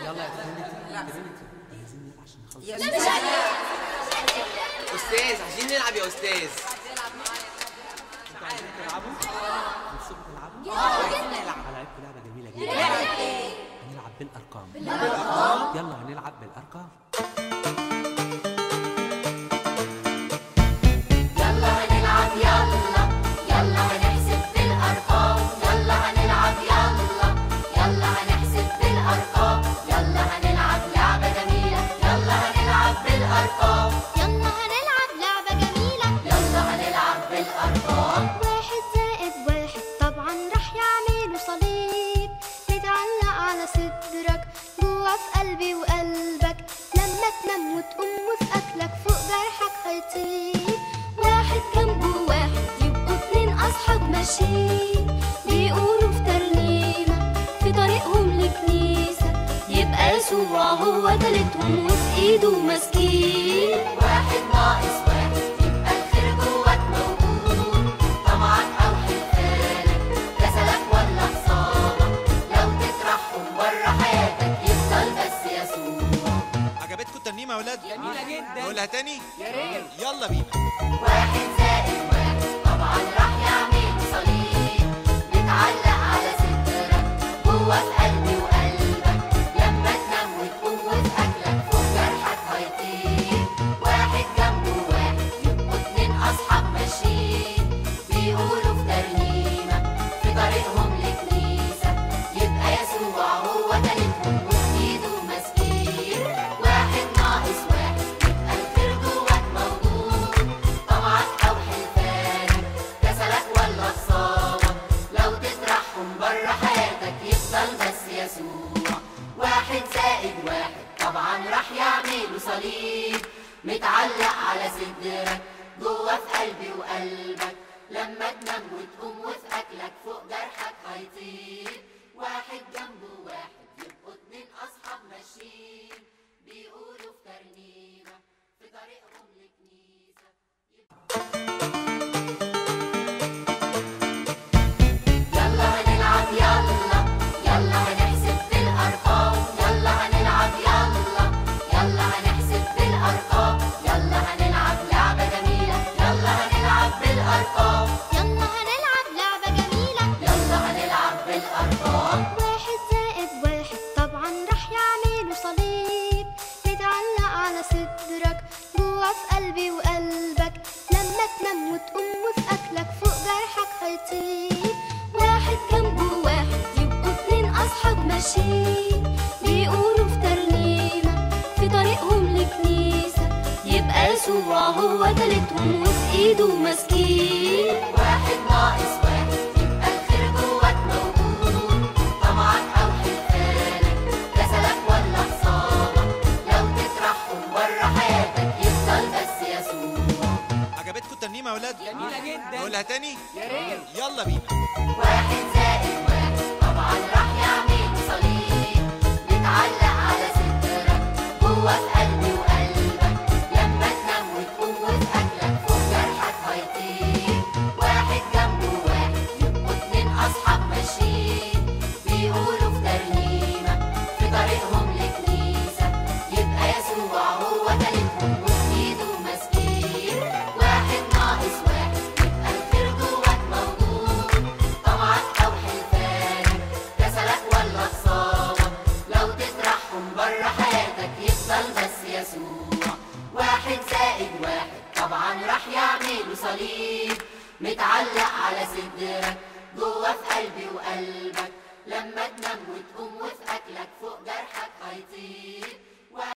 يلا يا ترينيتي عايزين نلعب عشان نخلص. لا مش استاذ عايزين نلعب يا استاذ. انتوا عايزين تلعبوا؟ نفسكم تلعبوا؟ هلعبكم لعبة جميلة جدا. هنلعب بالأرقام. يلا هنلعب بالأرقام. بيقولوا في ترنيمة في طريقهم لكنيسة، يبقى يسوع هو تالتهم وفي ايده ماسكين. واحد ناقص واحد يبقى الخير جواك موجود، طمعك او حلفانك كسلك ولا خصامك، لو تطرحهم بره حياتك يفضل بس يسوع. عجبتكم الترنيمة يا ولاد؟ جميلة جدا. نقولها تاني؟ يا ريت. يلا بينا. واحد زائد واحد طبعا راح يعمل صليب، متعلق على صدرك جوه في قلبي وقلبك، لما تنام وتقوم وفي اكلك فوق جرحك هيطير. واحد جنبه واحد يبقوا اتنين اصحاب ماشيين، بيقولوا في ترنيمة في طريقهم لكنيسة، يبقى يسوع هو تالتهم وفي ايده ماسكين. واحد ناقص واحد يبقى الخير جواك موجود، طمعك او حلفانك كسلك ولا خصامك، لو تطرحهم بره حياتك يفضل بس يسوع. واحد زائد واحد طبعا راح يعملوا صليب، متعلق على صدرك جوه في قلبي وقلبك، لما تنام وتقوم وفي اكلك فوق جرحك هيطير. واحد جنبه واحد يبقوا اتنين اصحاب ماشيين، بيقولوا في ترنيمة في طريقهم لكنيسة. يلا هنلعب يلا هنحسب بالأرقام، يلا هنلعب يلا هنحسب بالأرقام، يلا هنلعب لعبة جميلة، يلا هنلعب بالأرقام، يلا هنلعب لعبة جميلة. يلا هنلعب بالأرقام. واحد زائد واحد طبعا راح يعملوا صليب، متعلق على صدرك جوه في قلبي وقلبك، لما تنام وتقوم وفي اكلك فوق جرحك هيطير. واحد جنبه واحد يبقوا اتنين اصحاب ماشيين، بيقولوا في ترنيمة في طريقهم لكنيسة، يبقى يسوع هو تالتهم وفي ايده ماسكين. واحد ناقص واحد يبقى الخير جواك موجود، طمعك او حلفانك كسلك ولا خصامك، لو تطرحهم بره حياتك يفضل بس يسوع. عجبتكم الترنيمة يا ولاد؟ جميلة جدا. نقولها تاني؟ يا ريت. يلا بينا. واحد زائد واحد طبعا راح يعمل صليب، متعلق على صدرك جوه في قلبي وقلبك، لما تنام وتقوم وفي اكلك فوق جرحك هيطير. واحد جنبه واحد يبقوا اتنين اصحاب ماشيين، بيقولوا في ترنيمة في طريقهم لكنيسة، يبقى يسوع هو تالتهم وفي ايده ماسكين. واحد ناقص واحد يبقى الخير جواك موجود، طمعك او حلفانك كسلك ولا خصامك، لو تطرحهم بره حياتك يفضل بس يسوع. واحد زائد واحد طبعا راح يعملوا صليب، متعلق على صدرك